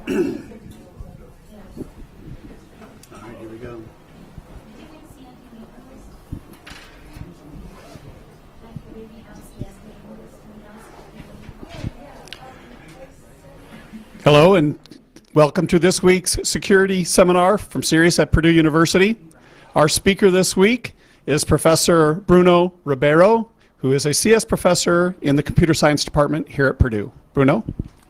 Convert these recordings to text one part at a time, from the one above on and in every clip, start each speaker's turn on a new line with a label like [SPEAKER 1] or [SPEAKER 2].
[SPEAKER 1] All right, here we go. Hello, and welcome to this week's security seminar from CERIAS at Purdue University. Our speaker this week is Professor Bruno Ribeiro, who is a CS professor in the computer science department here at Purdue. Bruno?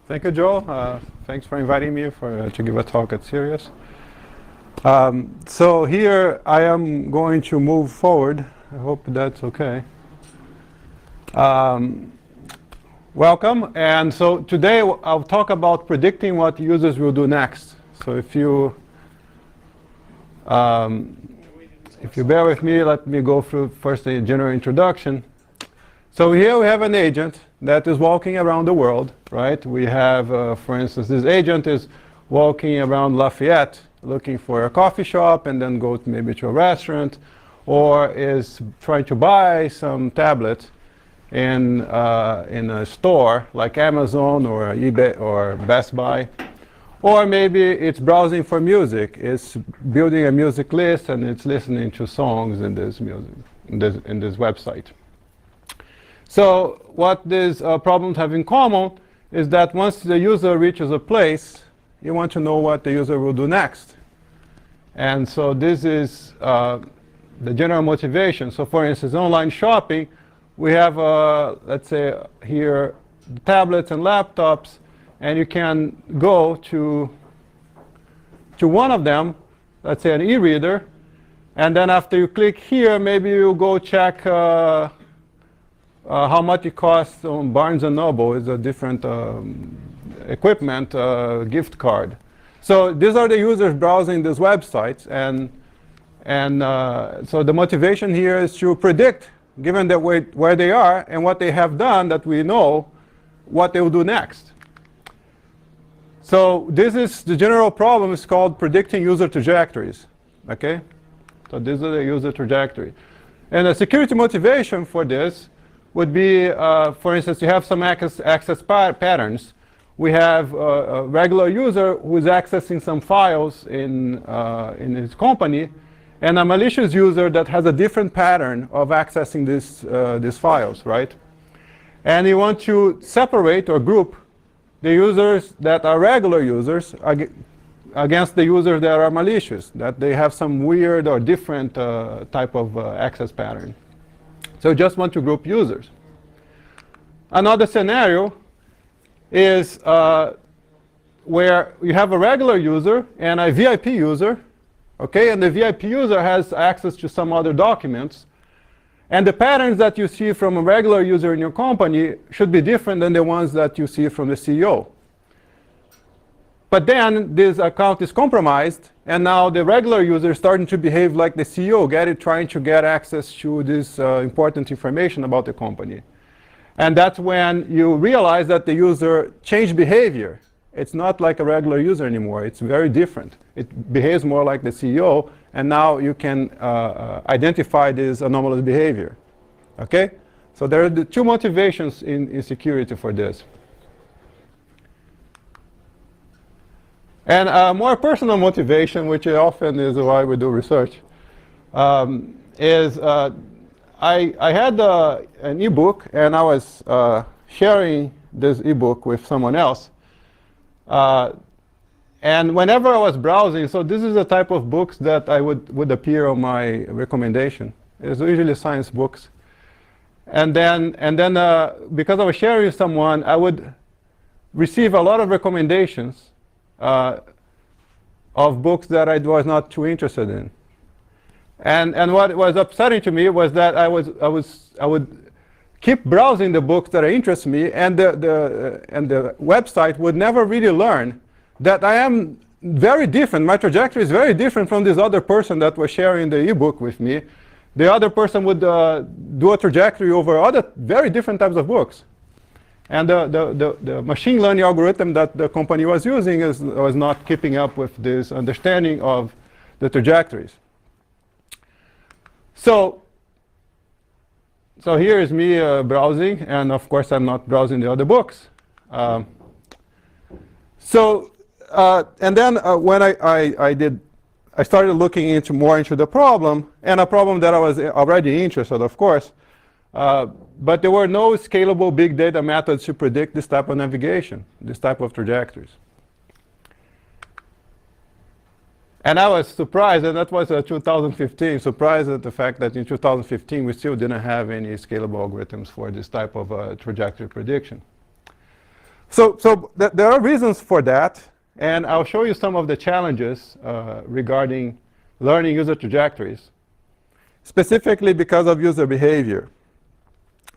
[SPEAKER 2] Thank you, Joe. Thanks for inviting me to give a talk at CERIAS. So here I am going to move forward. I hope that's okay. Welcome. And so today I'll talk about predicting what users will do next. So if you bear with me, let me go through first a general introduction. So here we have an agent that is walking around the world, right? We have, for instance, this agent is walking around Lafayette looking for a coffee shop and then go maybe to a restaurant, or is trying to buy some tablets in a store like Amazon or eBay or Best Buy. Or maybe it's browsing for music. It's building a music list and it's listening to songs in this website. So what these problems have in common is that once the user reaches a place, you want to know what the user will do next. And so this is the general motivation. So for instance, online shopping, we have, let's say here, tablets and laptops, and you can go to one of them, let's say an e-reader, and then after you click here, maybe you go check how much it costs on Barnes & Noble. Is a different equipment gift card. So these are the users browsing these websites, and so the motivation here is to predict, given that where they are and what they have done, that we know what they will do next. So this is the general problem. It's called predicting user trajectories. Okay, so this is the user trajectory, and the security motivation for this would be, for instance, you have some access patterns. We have a regular user who is accessing some files in his company, and a malicious user that has a different pattern of accessing these files, right? And you want to separate or group the users that are regular users against the users that are malicious, that they have some weird or different type of access pattern. So you just want to group users. Another scenario is where you have a regular user and a VIP user, okay, and the VIP user has access to some other documents, and the patterns that you see from a regular user in your company should be different than the ones that you see from the CEO. But then this account is compromised, and now the regular user is starting to behave like the CEO, trying to get access to this important information about the company. And that's when you realize that the user changed behavior. It's not like a regular user anymore. It's very different. It behaves more like the CEO, and now you can identify this anomalous behavior. Okay? So there are the two motivations in security for this. And a more personal motivation, which often is why we do research, is I had an ebook, and I was sharing this ebook with someone else. And whenever I was browsing, so this is the type of books that I would appear on my recommendation. It's usually science books. And then because I was sharing with someone, I would receive a lot of recommendations of books that I was not too interested in. And what was upsetting to me was that I would keep browsing the books that interest me, and the website would never really learn that I am very different. My trajectory is very different from this other person that was sharing the ebook with me. The other person would do a trajectory over other very different types of books. And the machine learning algorithm that the company was using was not keeping up with this understanding of the trajectories. So here is me browsing, and of course I'm not browsing the other books. So and then when I started looking more into the problem, and a problem that I was already interested, of course, but there were no scalable big data methods to predict this type of navigation, this type of trajectories. And I was surprised, and that was 2015, surprised at the fact that in 2015 we still didn't have any scalable algorithms for this type of trajectory prediction. So there are reasons for that, and I'll show you some of the challenges regarding learning user trajectories, specifically because of user behavior.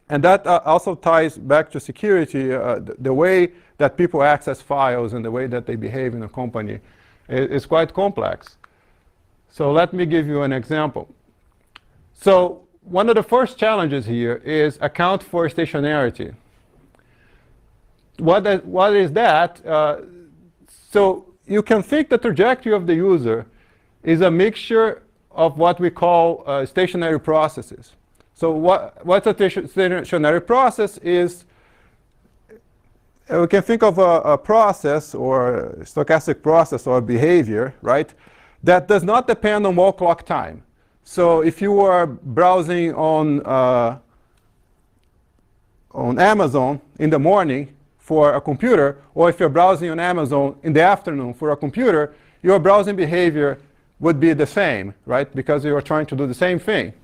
[SPEAKER 2] And that also ties back to security, the way that people access files and the way that they behave in a company is quite complex. So let me give you an example. So one of the first challenges here is account for stationarity. What is that? So you can think the trajectory of the user is a mixture of what we call stationary processes. So what's a stationary process is, we can think of a process or a stochastic process or behavior, right, that does not depend on wall clock time. So if you are browsing on Amazon in the morning for a computer, or if you're browsing on Amazon in the afternoon for a computer, your browsing behavior would be the same, right, because you are trying to do the same thing.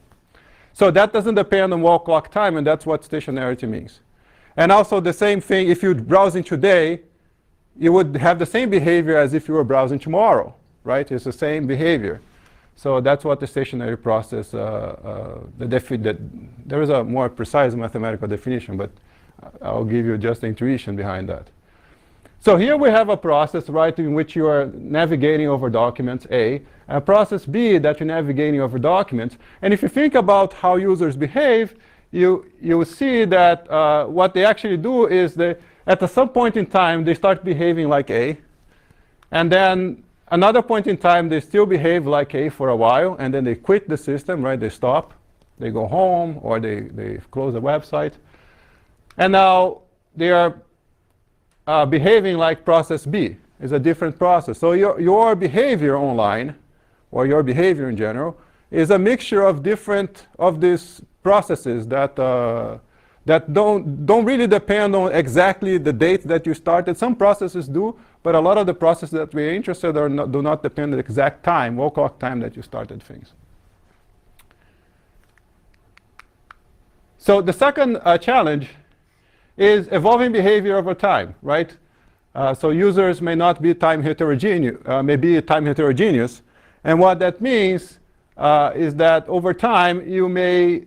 [SPEAKER 2] So that doesn't depend on wall clock time, and that's what stationarity means. And also the same thing, if you're browsing today, you would have the same behavior as if you were browsing tomorrow, right? It's the same behavior. So that's what the stationary process, there is a more precise mathematical definition, but I'll give you just the intuition behind that. So here we have a process, right, in which you are navigating over documents, A, and a process B that you're navigating over documents. And if you think about how users behave, you will see that what they actually do is at some point in time, they start behaving like A. And then another point in time, they still behave like A for a while, and then they quit the system, right? They stop, they go home, or they close the website. And now they are behaving like process B. It's a different process. So your behavior online, or your behavior in general, is a mixture of these processes that don't really depend on exactly the date that you started. Some processes do, but a lot of the processes that we're interested in do not depend on the exact time, wall clock time that you started things. So the second challenge is evolving behavior over time, right? So users may not be time heterogeneous, and what that means is that over time you may,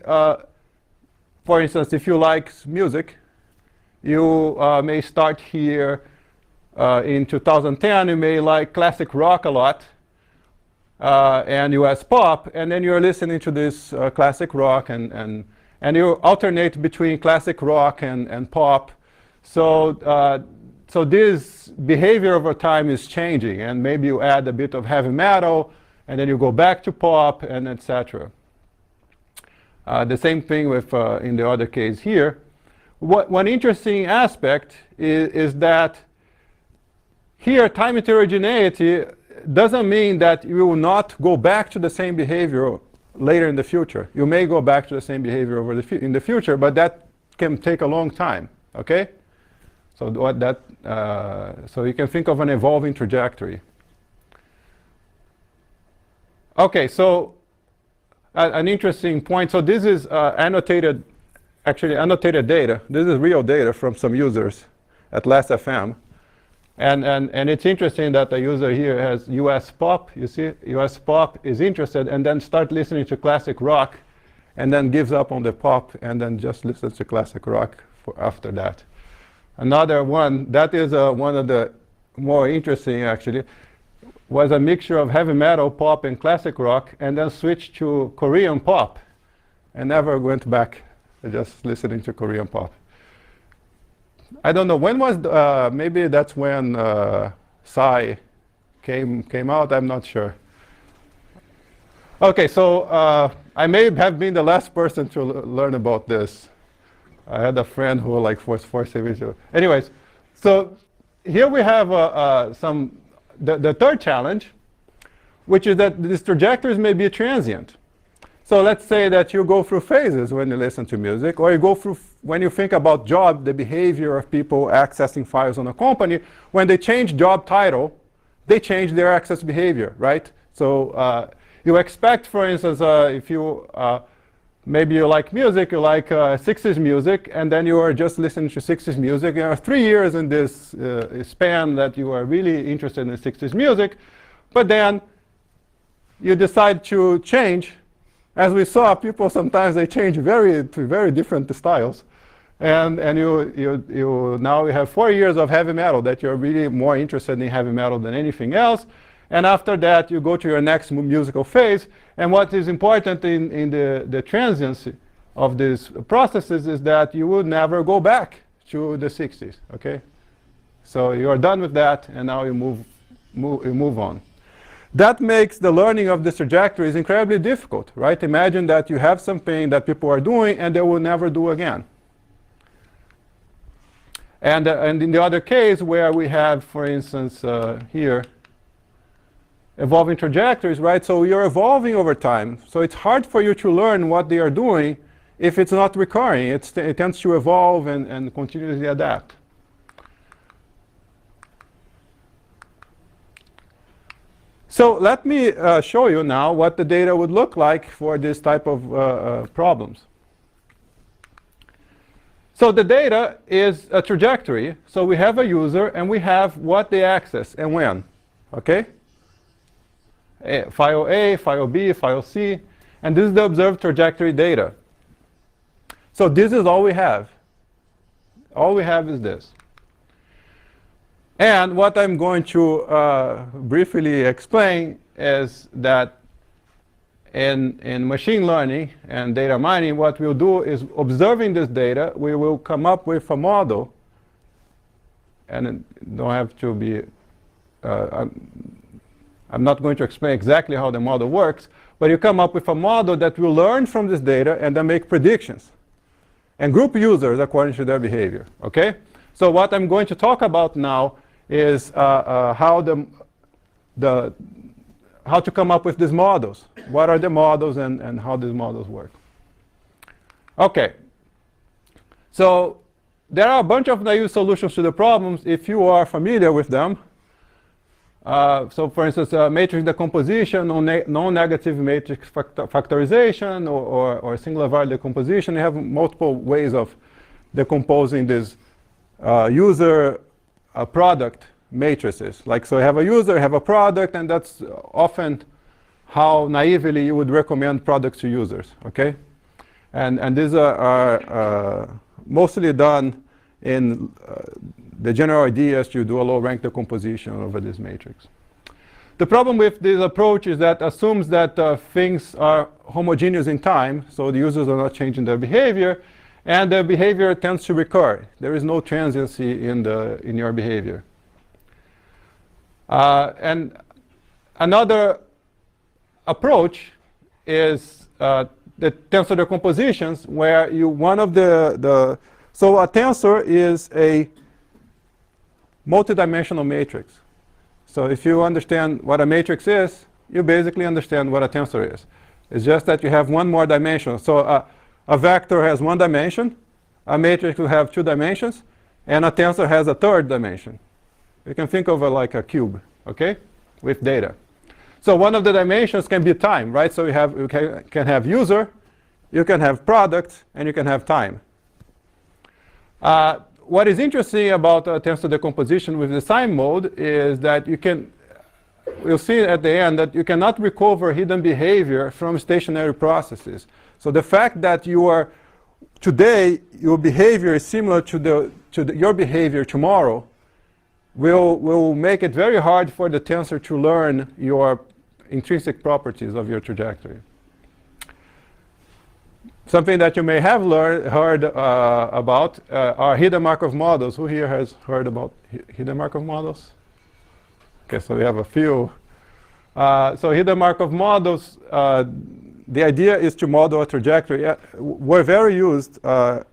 [SPEAKER 2] for instance, if you like music, you may start here in 2010, you may like classic rock a lot and US pop, and then you're listening to this classic rock and you alternate between classic rock and pop. So this behavior over time is changing, and maybe you add a bit of heavy metal, and then you go back to pop, and etc. The same thing with in the other case here. One interesting aspect is that here time heterogeneity doesn't mean that you will not go back to the same behavior later in the future. You may go back to the same behavior in the future, but that can take a long time. Okay, so so you can think of an evolving trajectory. Okay, so an interesting point. So this is annotated data. This is real data from some users at Last.fm. And it's interesting that the user here has US pop. You see, US pop is interested, and then start listening to classic rock, and then gives up on the pop, and then just listens to classic rock after that. Another one, that is one of the more interesting actually, was a mixture of heavy metal, pop, and classic rock, and then switched to Korean pop, and never went back, just listening to Korean pop. I don't know, when was, maybe that's when Psy came out, I'm not sure. Okay, so I may have been the last person to learn about this. I had a friend who was forcing me to. Anyways, so here we have some the third challenge, which is that these trajectories may be transient. So let's say that you go through phases when you listen to music, or you go through, when you think about job, the behavior of people accessing files on a company, when they change job title, they change their access behavior, right? So you expect, for instance, if you, maybe you like music, you like 60s music, and then you are just listening to 60s music. You are 3 years in this span that you are really interested in 60s music, but then you decide to change. As we saw, people sometimes they change to very different styles, and you now you have 4 years of heavy metal that you're really more interested in heavy metal than anything else, and after that you go to your next musical phase. And what is important in the transiency of these processes is that you will never go back to the 60s. Okay, so you are done with that, and now you move on. That makes the learning of this trajectory is incredibly difficult, right? Imagine that you have something that people are doing and they will never do again. And in the other case where we have, for instance, here, evolving trajectories, right? So you're evolving over time. So it's hard for you to learn what they are doing if it's not recurring. It tends to evolve and continuously adapt. So let me show you now what the data would look like for this type of problems. So the data is a trajectory. So we have a user and we have what they access and when. Okay? File A, file B, file C, and this is the observed trajectory data. So this is all we have. All we have is this. And what I'm going to briefly explain is that in machine learning and data mining, what we'll do is observing this data, we will come up with a model, and it don't have to be, I'm not going to explain exactly how the model works, but you come up with a model that will learn from this data and then make predictions and group users according to their behavior. Okay? So what I'm going to talk about now is how to come up with these models. What are the models and how these models work. Okay. So there are a bunch of naive solutions to the problems if you are familiar with them. So for instance, matrix decomposition, non-negative matrix factorization, or singular value decomposition. You have multiple ways of decomposing this user product matrices. Like, so you have a user, you have a product, and that's often how naively you would recommend products to users. Okay, and these are mostly done in the general idea is to do a low rank decomposition over this matrix. The problem with this approach is that assumes that things are homogeneous in time, so the users are not changing their behavior, and their behavior tends to recur. There is no transiency in your behavior. And another approach is the tensor decompositions, where so a tensor is a multidimensional matrix. So if you understand what a matrix is, you basically understand what a tensor is. It's just that you have one more dimension. So a vector has one dimension, a matrix will have 2 dimensions, and a tensor has a 3rd dimension. You can think of it like a cube, okay, with data. So one of the dimensions can be time, right? So you can have user, you can have product, and you can have time. What is interesting about tensor decomposition with the sign mode is that we'll see at the end that you cannot recover hidden behavior from stationary processes. So the fact that today your behavior is similar to your behavior tomorrow will make it very hard for the tensor to learn your intrinsic properties of your trajectory. Something that you may have heard about are hidden Markov models. Who here has heard about hidden Markov models? Okay, so we have a few. So hidden Markov models, the idea is to model a trajectory. Were very used a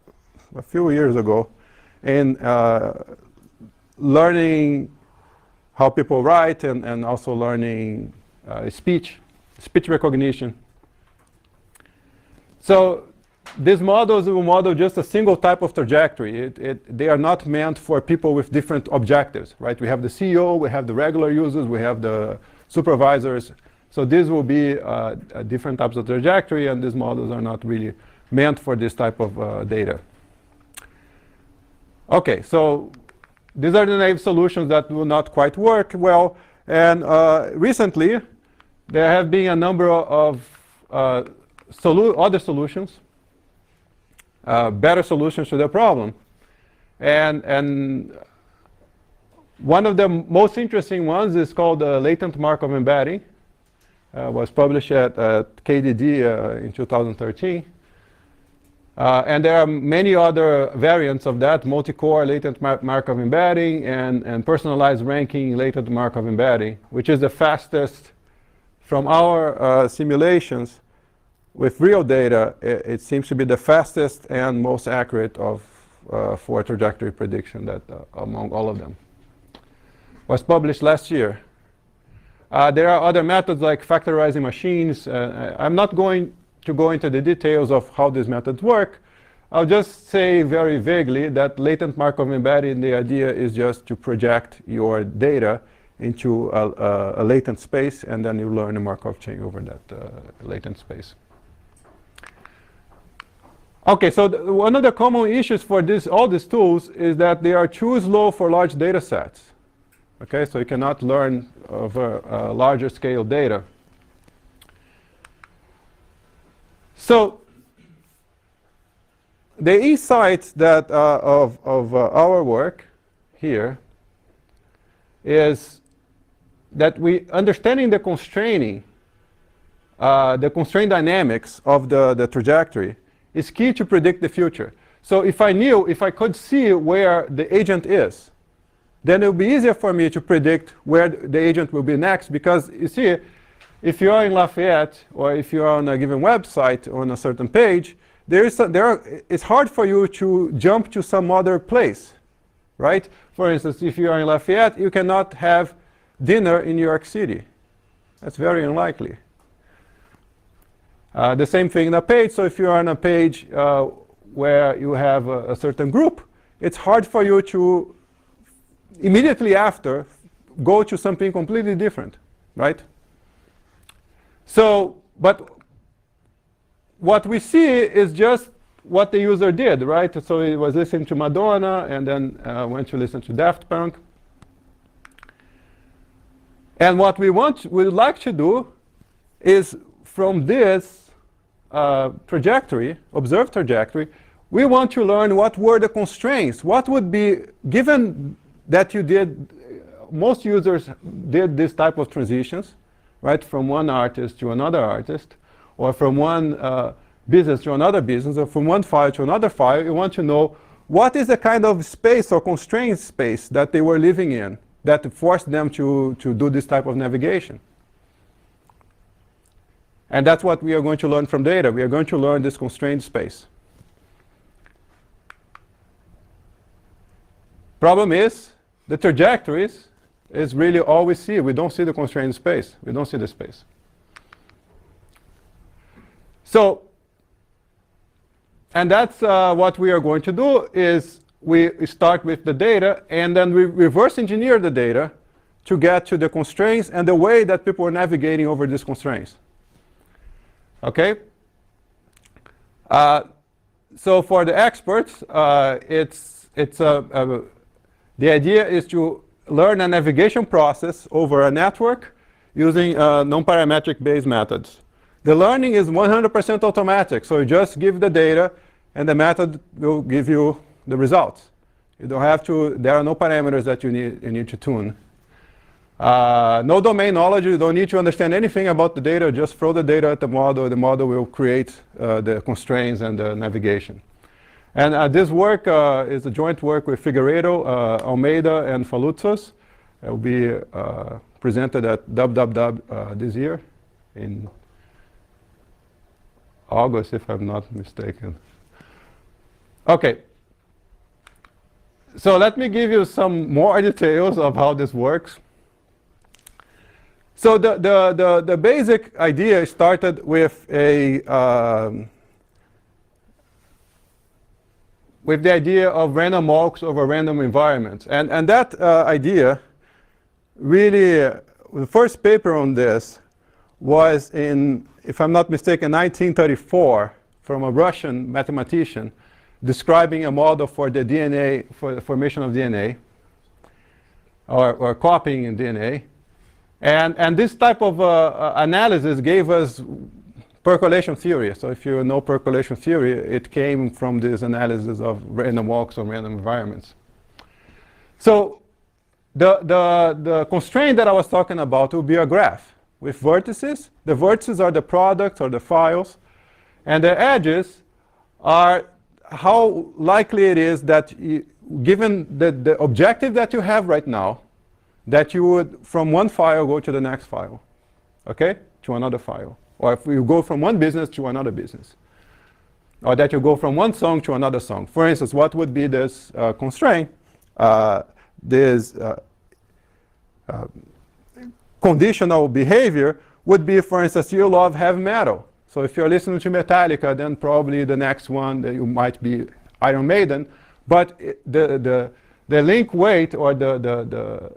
[SPEAKER 2] few years ago in learning how people write and also learning speech recognition. So these models will model just a single type of trajectory. They are not meant for people with different objectives, right? We have the CEO, we have the regular users, we have the supervisors. So these will be different types of trajectory, and these models are not really meant for this type of data. Okay, so these are the naive solutions that will not quite work well. And recently, there have been a number of other solutions, better solutions to the problem. And one of the most interesting ones is called latent Markov embedding. Was published at KDD in 2013. And there are many other variants of that, multi-core latent Markov embedding and personalized ranking latent Markov embedding, which is the fastest from our simulations with real data. It seems to be the fastest and most accurate for trajectory prediction that among all of them. Was published last year. There are other methods like factorizing machines. I'm not going to go into the details of how these methods work. I'll just say very vaguely that latent Markov embedding, the idea is just to project your data into a latent space, and then you learn a Markov chain over that latent space. Okay, so one of the common issues for all these tools is that they are too slow for large data sets. Okay, so you cannot learn over larger scale data. So the insight that of our work here is that understanding the constraint dynamics of the trajectory is key to predict the future. So if I could see where the agent is, then it will be easier for me to predict where the agent will be next, because you see, if you are in Lafayette or if you are on a given website on a certain page, it's hard for you to jump to some other place, right? For instance, if you are in Lafayette, you cannot have dinner in New York City. That's very unlikely. The same thing in a page. So if you are on a page where you have a certain group, it's hard for you to immediately after go to something completely different, right? So, but what we see is just what the user did, right? So he was listening to Madonna and then went to listen to Daft Punk. And what we'd like to do is from this trajectory, observed trajectory, we want to learn what were the constraints. What would be, given that most users did this type of transitions, right, from one artist to another artist, or from one business to another business, or from one file to another file. You want to know what is the kind of space or constrained space that they were living in that forced them to do this type of navigation. And that's what we are going to learn from data. We are going to learn this constrained space. Problem is, the trajectories is really all we see. We don't see the constrained space. We don't see the space. So, and that's what we are going to do is we start with the data and then we reverse engineer the data to get to the constraints and the way that people are navigating over these constraints. Okay? So for the experts, the idea is to learn a navigation process over a network using non-parametric based methods. The learning is 100% automatic, so you just give the data and the method will give you the results. You don't have to, there are no parameters that you need to tune. No domain knowledge, you don't need to understand anything about the data, just throw the data at the model will create the constraints and the navigation. And this work is a joint work with Figueiredo, Almeida, and Falutzos. It will be presented at WWW this year in August, if I'm not mistaken. Okay. So let me give you some more details of how this works. So the basic idea started with with the idea of random walks over random environments. And that idea really, the first paper on this was in, if I'm not mistaken, 1934 from a Russian mathematician describing a model for the DNA, for the formation of DNA, or copying in DNA. And this type of analysis gave us percolation theory. So if you know percolation theory, it came from this analysis of random walks or random environments. So the constraint that I was talking about will be a graph with vertices. The vertices are the products or the files, and the edges are how likely it is that, given the objective that you have right now, that you would, from one file, go to the next file, okay, to another file. Or if you go from one business to another business. Or that you go from one song to another song. For instance, what would be this constraint? This conditional behavior would be, for instance, you love heavy metal. So if you're listening to Metallica, then probably the next one that you might be Iron Maiden. But the link weight or the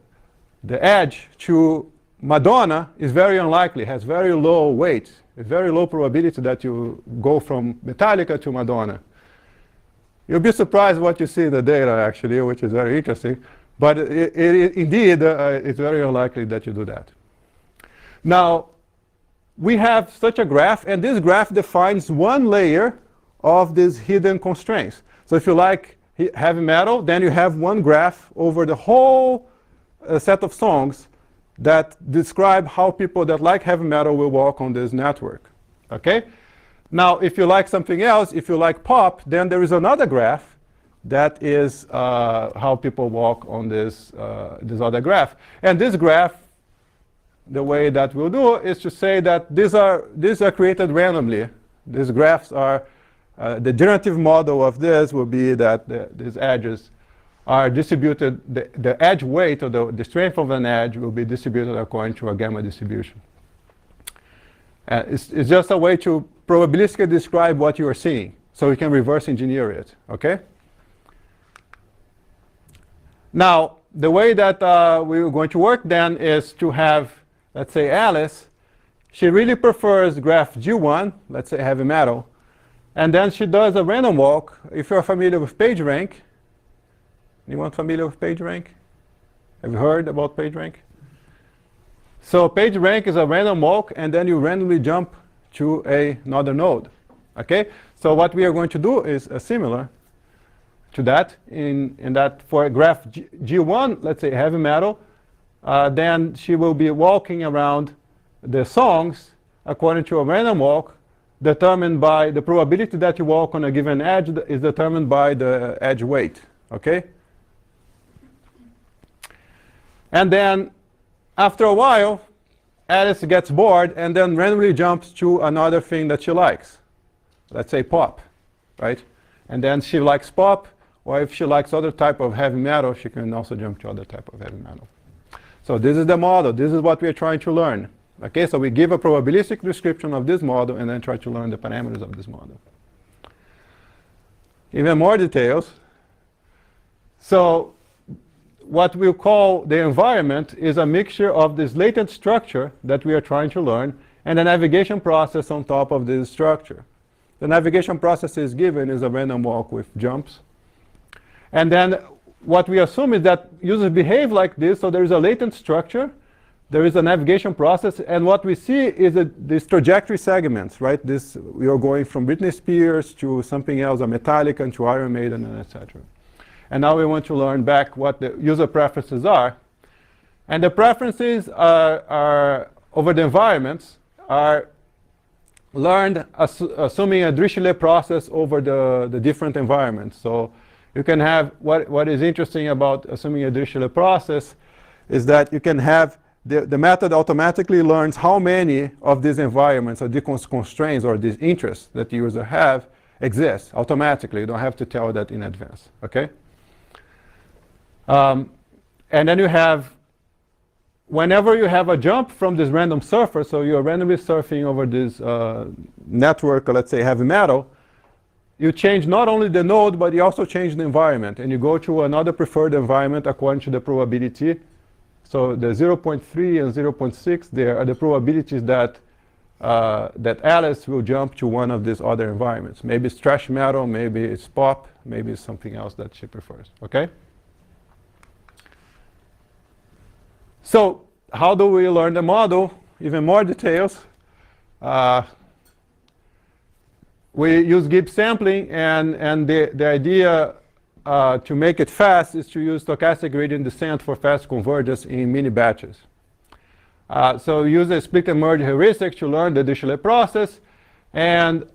[SPEAKER 2] edge to Madonna is very unlikely, has very low weight, a very low probability that you go from Metallica to Madonna. You'll be surprised what you see in the data, actually, which is very interesting. But indeed, it's very unlikely that you do that. Now, we have such a graph, and this graph defines one layer of these hidden constraints. So if you like heavy metal, then you have one graph over the whole set of songs that describe how people that like heavy metal will walk on this network. Okay? Now, if you like something else, if you like pop, then there is another graph that is how people walk on this other graph. And this graph, the way that we'll do is to say that these are created randomly. These graphs are, the generative model of this will be that these edges are distributed, the edge weight or the strength of an edge will be distributed according to a gamma distribution. It's just a way to probabilistically describe what you are seeing, so we can reverse engineer it, okay? Now, the way that we're going to work then is to have, let's say, Alice. She really prefers graph G1, let's say heavy metal, and then she does a random walk. If you're familiar with PageRank, anyone familiar with PageRank? Have you heard about PageRank? So PageRank is a random walk, and then you randomly jump to another node. Okay? So what we are going to do is similar to that, in that for a graph G1, let's say heavy metal, then she will be walking around the songs according to a random walk determined by the probability that you walk on a given edge is determined by the edge weight. Okay? And then after a while, Alice gets bored and then randomly jumps to another thing that she likes. Let's say pop, right? And then she likes pop, or if she likes other type of heavy metal, she can also jump to other type of heavy metal. So this is the model. This is what we are trying to learn. Okay, so we give a probabilistic description of this model and then try to learn the parameters of this model. Even more details. So what we'll call the environment is a mixture of this latent structure that we are trying to learn and a navigation process on top of this structure. The navigation process is given is a random walk with jumps. And then what we assume is that users behave like this, so there is a latent structure, there is a navigation process, and what we see is these trajectory segments, right? We are going from Britney Spears to something else, a Metallica, to Iron Maiden, and etc. And now we want to learn back what the user preferences are. And the preferences are over the environments are learned assuming a Dirichlet process over the different environments. So you can have, what is interesting about assuming a Dirichlet process is that you can have the method automatically learns how many of these environments or these constraints or these interests that the user have exist automatically. You don't have to tell that in advance, okay? And then you have whenever you have a jump from this random surfer, so you're randomly surfing over this network, let's say heavy metal, you change not only the node, but you also change the environment. And you go to another preferred environment according to the probability. So the 0.3 and 0.6 there are the probabilities that that Alice will jump to one of these other environments. Maybe it's thrash metal, maybe it's pop, maybe it's something else that she prefers, okay? So how do we learn the model? Even more details. We use Gibbs sampling, and the idea to make it fast is to use stochastic gradient descent for fast convergence in mini batches. So use a split and merge heuristic to learn the Dirichlet process, and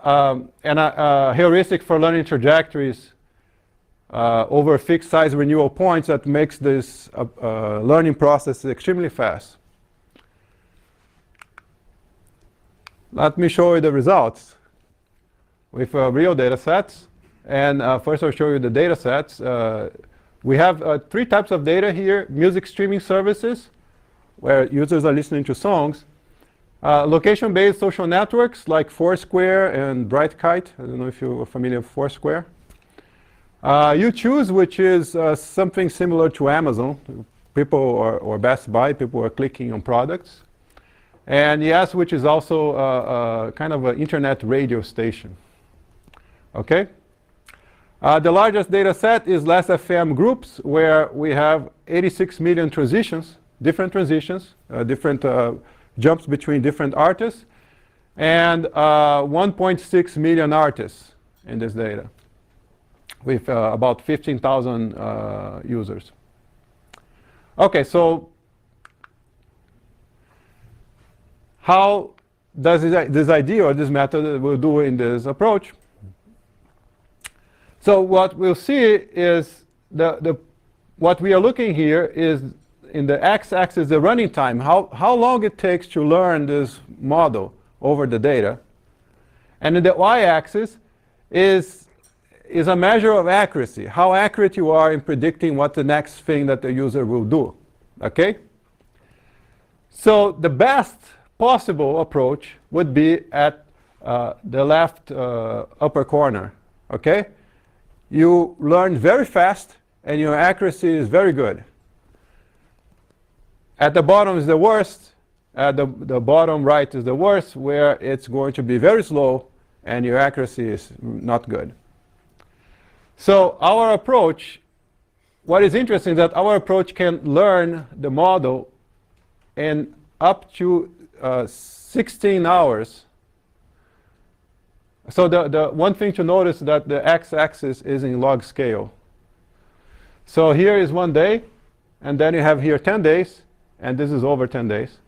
[SPEAKER 2] a heuristic for learning trajectories over fixed size renewal points that makes this learning process extremely fast. Let me show you the results with real data sets. And first I'll show you the data sets. We have 3 types of data here: music streaming services, where users are listening to songs; location-based social networks like Foursquare and Brightkite. I don't know if you're familiar with Foursquare. You choose, which is something similar to Amazon. People or Best Buy, people are clicking on products. And yes, which is also kind of an internet radio station. Okay? The largest data set is Last FM groups, where we have 86 million transitions, different jumps between different artists, and 1.6 million artists in this data, with about 15,000 users. Okay, so how does this idea or this method will do in this approach? So what we'll see is what we are looking here is in the x-axis the running time, how long it takes to learn this model over the data, and in the y-axis is a measure of accuracy, how accurate you are in predicting what the next thing that the user will do. Okay? So the best possible approach would be at the left upper corner. Okay? You learn very fast and your accuracy is very good. At the bottom is the worst. At the bottom right is the worst, where it's going to be very slow and your accuracy is not good. So our approach, what is interesting is that our approach can learn the model in up to 16 hours. So the one thing to notice is that the x-axis is in log scale. So here is 1 day, and then you have here 10 days, and this is over 10 days.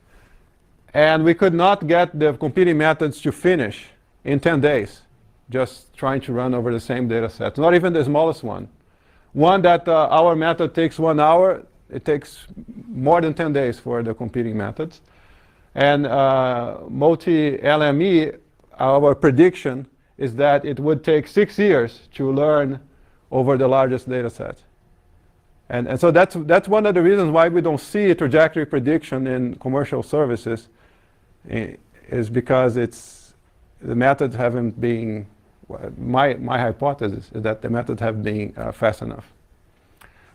[SPEAKER 2] And we could not get the competing methods to finish in 10 days, just trying to run over the same data set. Not even the smallest one. One that our method takes 1 hour, it takes more than 10 days for the competing methods. And multi-LME, our prediction is that it would take 6 years to learn over the largest data set. And so that's one of the reasons why we don't see a trajectory prediction in commercial services, is because the methods haven't been, my hypothesis is that the methods have been fast enough.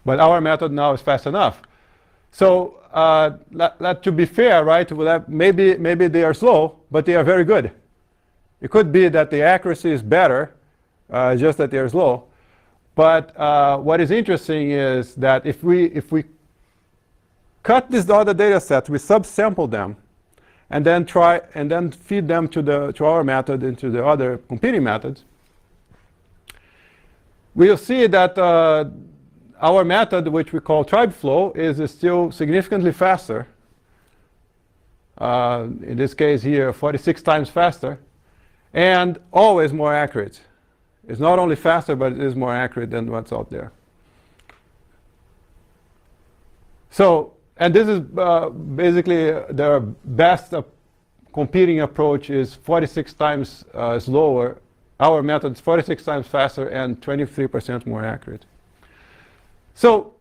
[SPEAKER 2] But our method now is fast enough. So to be fair, right, maybe they are slow, but they are very good. It could be that the accuracy is better, just that they are slow. But what is interesting is that if we cut these other data sets, we subsample them, and then feed them to our method and to the other competing methods, we'll see that our method, which we call TribeFlow, is still significantly faster. In this case here, 46 times faster, and always more accurate. It's not only faster, but it is more accurate than what's out there. So, and this is basically the best competing approach is 46 times slower. Our method is 46 times faster and 23% more accurate. So,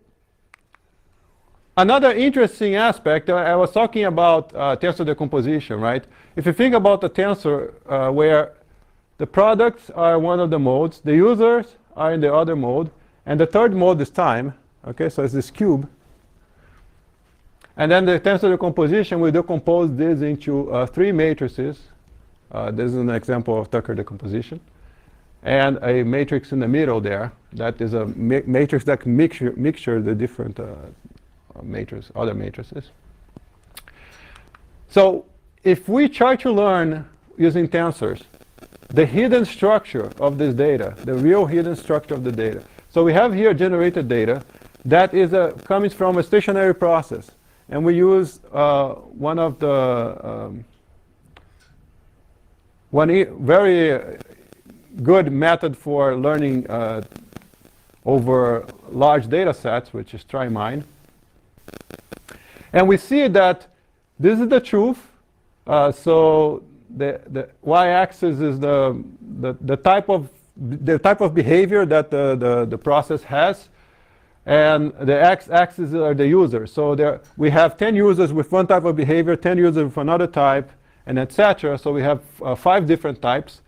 [SPEAKER 2] Another interesting aspect, I was talking about tensor decomposition, right? If you think about a tensor where the products are one of the modes, the users are in the other mode, and the third mode is time, okay, so it's this cube. And then the tensor decomposition will decompose this into 3 matrices. This is an example of Tucker decomposition. And a matrix in the middle there, that is a matrix that mixture the different other matrices. So if we try to learn using tensors the hidden structure of this data, the real hidden structure of the data. So we have here generated data that is coming from a stationary process. And we use one of the very good method for learning over large data sets, which is try-mine. And we see that this is the truth. So the y-axis is the type of behavior that the process has, and the x-axis are the users. So there we have 10 users with one type of behavior, 10 users with another type, and etc. So we have 5 different types,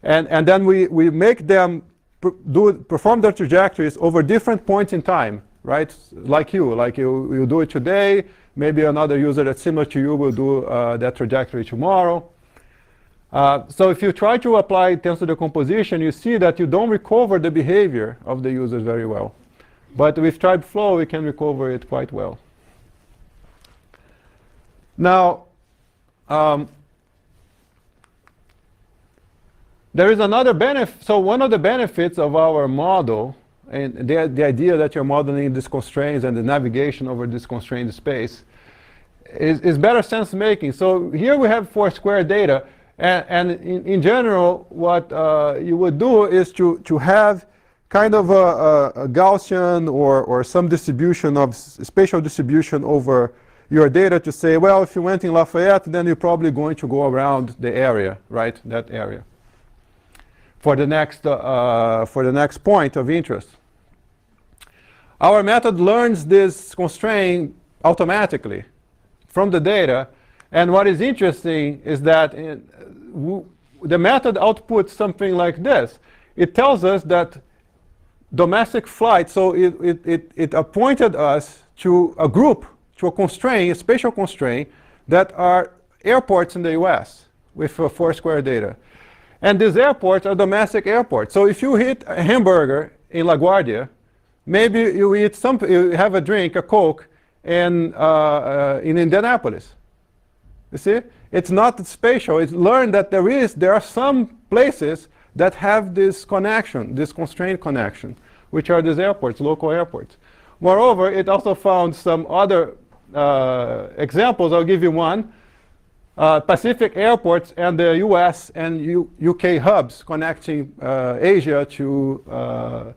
[SPEAKER 2] and then we make them perform their trajectories over different points in time, right? Like you do it today. Maybe another user that's similar to you will do that trajectory tomorrow. So if you try to apply tensor decomposition, you see that you don't recover the behavior of the users very well. But with TribeFlow, we can recover it quite well. Now, there is another benefit. So one of the benefits of our model, and the idea that you're modeling these constraints and the navigation over this constrained space, is better sense making. So here we have Foursquare data. And in general, what you would do is to have kind of a Gaussian or some distribution of spatial distribution over your data to say, well, if you went in Lafayette, then you're probably going to go around the area, right? That area for the next point of interest. Our method learns this constraint automatically from the data. And what is interesting is that the method outputs something like this. It tells us that domestic flight, so it appointed us to a group, to a constraint, a spatial constraint, that are airports in the US with Foursquare data. And these airports are domestic airports. So if you hit a hamburger in LaGuardia, maybe you have a drink, a Coke, in Indianapolis. You see? It's not spatial. It's learned that there are some places that have this connection, this constraint connection, which are these airports, local airports. Moreover, it also found some other examples. I'll give you one. Pacific airports and the US and UK hubs connecting Asia to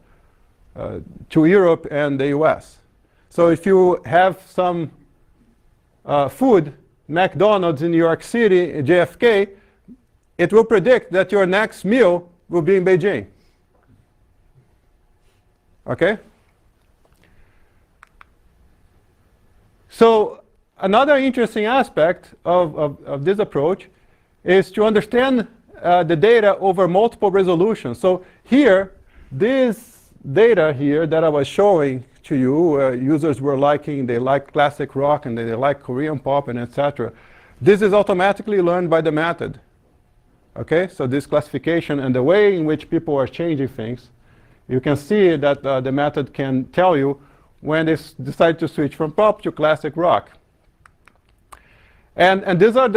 [SPEAKER 2] Europe and the US. So if you have some food, McDonald's in New York City, JFK, it will predict that your next meal will be in Beijing. Okay? So another interesting aspect of this approach is to understand the data over multiple resolutions. So here, this data here that I was showing to you, users were liking, they like classic rock and they like Korean pop and etc. This is automatically learned by the method. Okay, so this classification and the way in which people are changing things, you can see that the method can tell you when they decide to switch from pop to classic rock. And these are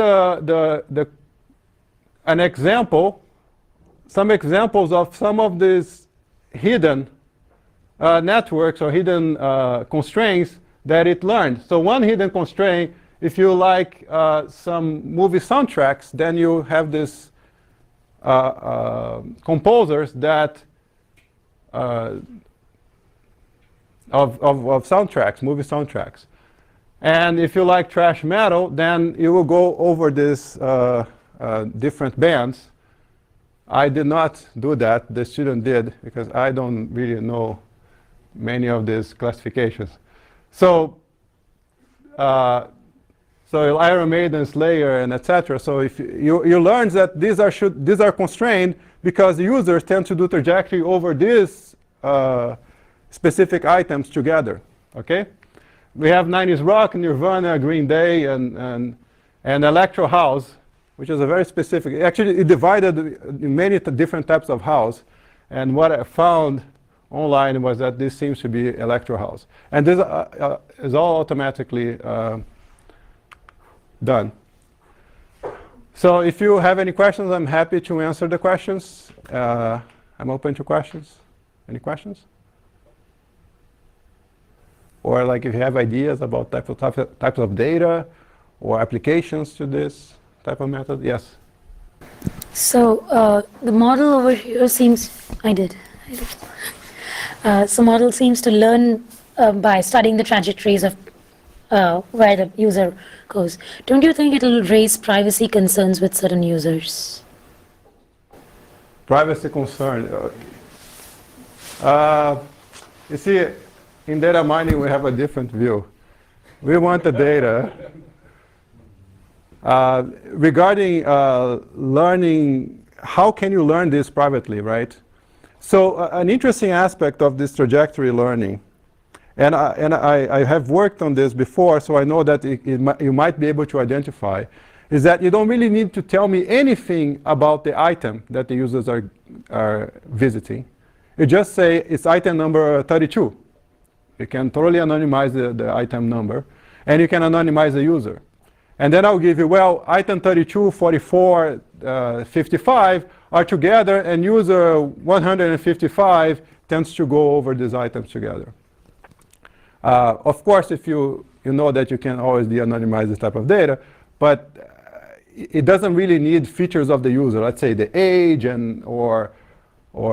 [SPEAKER 2] some examples of some of these hidden networks or hidden constraints that it learned. So one hidden constraint, if you like some movie soundtracks, then you have this composers that of soundtracks, movie soundtracks. And if you like thrash metal, then you will go over this different bands. I did not do that. The student did, because I don't really know many of these classifications. So So Iron Maiden, Slayer, and etc. So if you learn that these are constrained because the users tend to do trajectory over these specific items together. Okay, we have 90s rock, Nirvana, Green Day, and electro house, which is a very specific. Actually, it divided in many different types of house, and what I found online was that this seems to be electro house, and this is all automatically done. So if you have any questions, I'm happy to answer the questions. I'm open to questions. Any questions? Or like if you have ideas about types of data or applications to this type of method, yes?
[SPEAKER 3] So the model over here seems, I did. So model seems to learn by studying the trajectories of where the user goes. Don't you think it'll raise privacy concerns with certain users?
[SPEAKER 2] Privacy concern. You see, in data mining, we have a different view. We want the data. Regarding learning, how can you learn this privately, right? So an interesting aspect of this trajectory learning, and I have worked on this before, so I know that you might be able to identify, is that you don't really need to tell me anything about the item that the users are visiting. You just say it's item number 32. You can totally anonymize the item number, and you can anonymize the user. And then I'll give you, well, item 32, 44, 55 are together, and user 155 tends to go over these items together. Of course, if you know that you can always de-anonymize this type of data, but it doesn't really need features of the user. Let's say the age or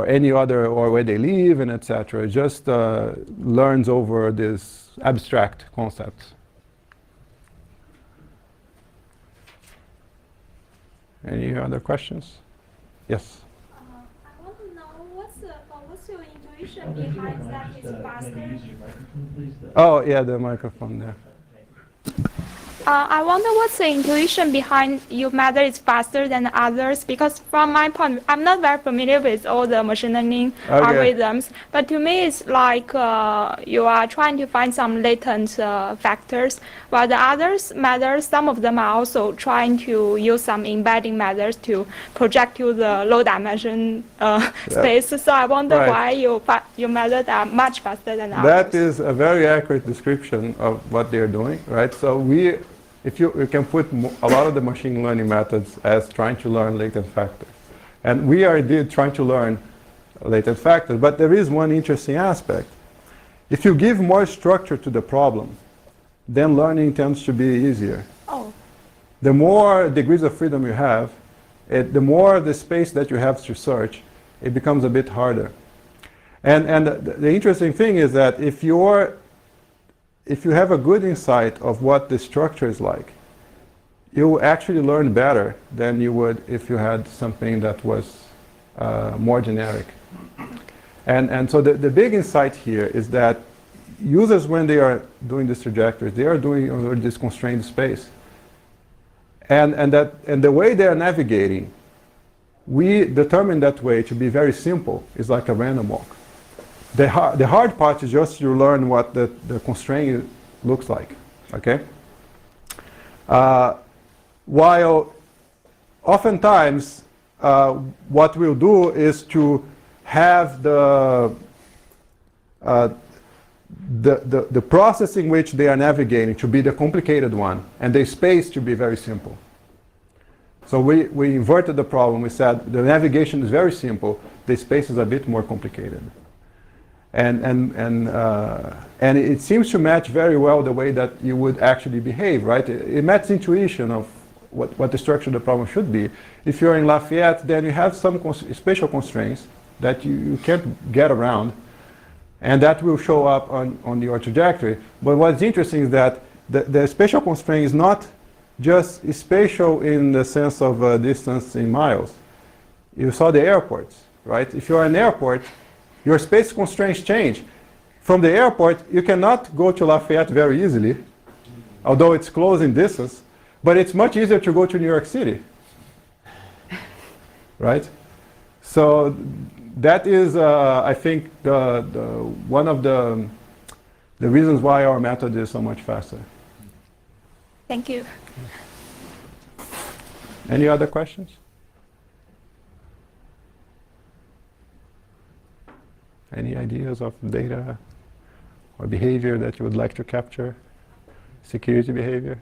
[SPEAKER 2] any other, or where they live, and etc. It just learns over this abstract concepts. Any other questions? Yes.
[SPEAKER 4] I want to know what's your intuition behind that is faster?
[SPEAKER 2] Oh yeah, the microphone there.
[SPEAKER 4] I wonder what's the intuition behind your method is faster than others, because from my point, I'm not very familiar with all the machine learning algorithms, but to me it's like you are trying to find some latent factors, while the others methods, some of them are also trying to use some embedding methods to project to the low dimension space. So I wonder why your methods are much faster than others.
[SPEAKER 2] That is a very accurate description of what they're doing, right? So if you can put a lot of the machine learning methods as trying to learn latent factors. And we are indeed trying to learn latent factors, but there is one interesting aspect. If you give more structure to the problem, then learning tends to be easier.
[SPEAKER 4] Oh.
[SPEAKER 2] The more degrees of freedom you have, the more the space that you have to search, it becomes a bit harder. And the interesting thing is that if you have a good insight of what the structure is like, you will actually learn better than you would if you had something that was more generic. And so the big insight here is that users, when they are doing these trajectories, they are doing over this constrained space. And the way they are navigating, we determine that way to be very simple. It's like a random walk. The hard part is just to learn what the constraint looks like, okay? While oftentimes what we'll do is to have the process in which they are navigating to be the complicated one, and the space to be very simple. So we inverted the problem. We said the navigation is very simple, the space is a bit more complicated. And it seems to match very well the way that you would actually behave, right? It matches intuition of what the structure of the problem should be. If you're in Lafayette, then you have some spatial constraints that you can't get around, and that will show up on your trajectory. But what's interesting is that the spatial constraint is not just spatial in the sense of distance in miles. You saw the airports, right? If you're an airport, your space constraints change. From the airport, you cannot go to Lafayette very easily although it's close in distance, but it's much easier to go to New York City, right? So that is, I think, one of the reasons why our method is so much faster.
[SPEAKER 4] Thank you.
[SPEAKER 2] Any other questions? Any ideas of data or behavior that you would like to capture? Security behavior?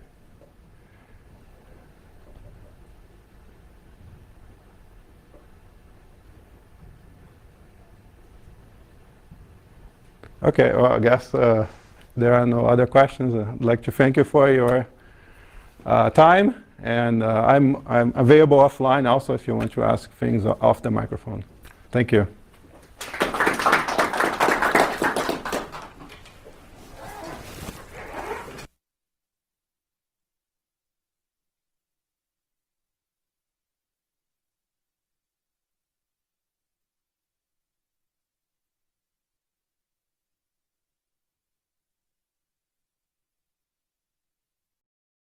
[SPEAKER 2] Okay, well, I guess there are no other questions. I'd like to thank you for your time, and I'm available offline also if you want to ask things off the microphone. Thank you.